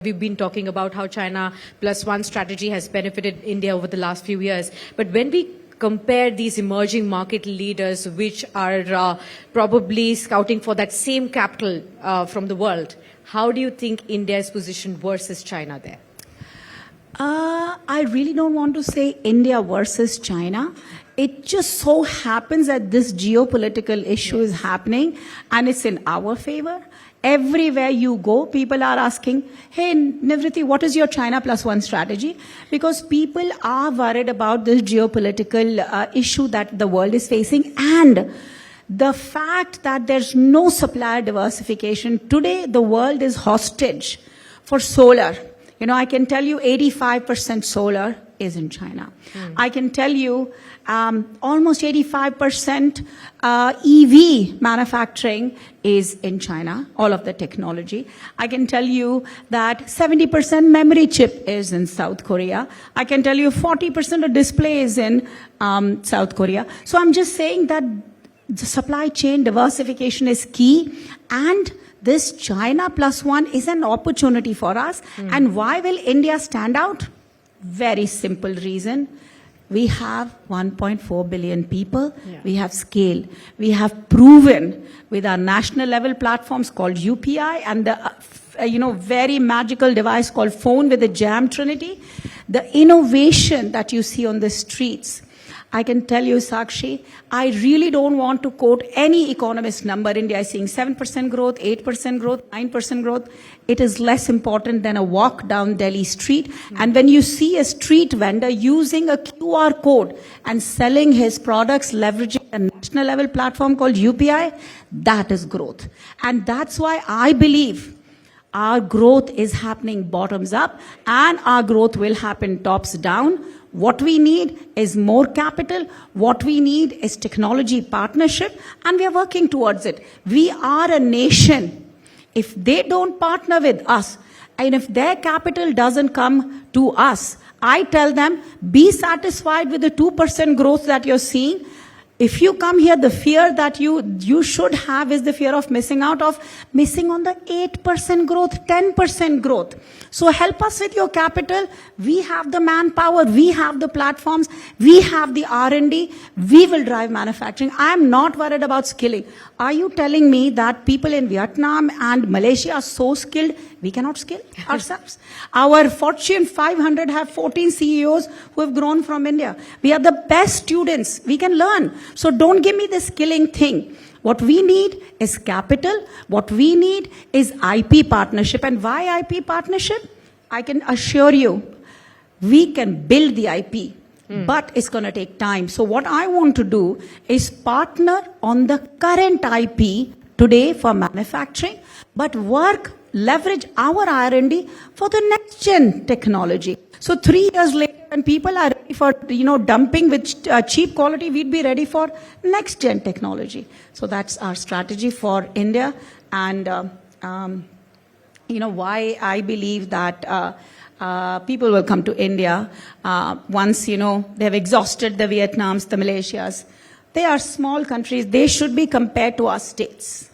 We've been talking about how China plus one strategy has benefited India over the last few years. But when we compare these emerging market leaders, which are probably scouting for that same capital from the world, how do you think India is positioned versus China there? I really don't want to say India versus China. It just so happens that this geopolitical issue is happening and it's in our favor. Everywhere you go, people are asking, hey, Nivruti, what is your China plus one strategy? Because people are worried about this geopolitical issue that the world is facing and the fact that there's no supplier diversification. Today, the world is hostage for solar. You know, I can tell you 85% solar is in China. I can tell you almost 85% EV manufacturing is in China, all of the technology. I can tell you that 70% memory chip is in South Korea. I can tell you 40% of display is in South Korea. So I'm just saying that the supply chain diversification is key, and this China plus one is an opportunity for us. And why will India stand out? Very simple reason. We have 1.4 billion people. We have scale. We have proven with our national level platforms called UPI and the very magical device called phone with the Jam Trinity. The innovation that you see on the streets. I can tell you, Sakshi, I really don't want to quote any economist number. India is seeing 7% growth, 8% growth, 9% growth. It is less important than a walk down Delhi street. And when you see a street vendor using a QR code and selling his products, leveraging a national level platform called UPI, that is growth. And that's why I believe our growth is happening bottoms up and our growth will happen tops down. What we need is more capital. What we need is technology partnership, and we are working towards it. We are a nation. If they don't partner with us, and if their capital doesn't come to us, I tell them, be satisfied with the 2% growth that you're seeing. If you come here, the fear that you should have is the fear of missing out, of missing on the 8% growth, 10% growth. So help us with your capital. We have the manpower. We have the platforms. We have the R&D. We will drive manufacturing. I am not worried about skilling. Are you telling me that people in Vietnam and Malaysia are so skilled, we cannot skill ourselves? Our Fortune 500 have 14 CEOs who have grown from India. We are the best students. We can learn. So don't give me the skilling thing. What we need is capital. What we need is IP partnership. And why IP partnership? I can assure you, we can build the IP, but it's going to take time. So what I want to do is partner on the current IP today for manufacturing, but leverage our R&D for the next gen technology. So 3 years later, when people are ready for, dumping with cheap quality, we'd be ready for next gen technology. So that's our strategy for India. And, why I believe that people will come to India once, they've exhausted the Vietnams, the Malaysias. They are small countries. They should be compared to our states.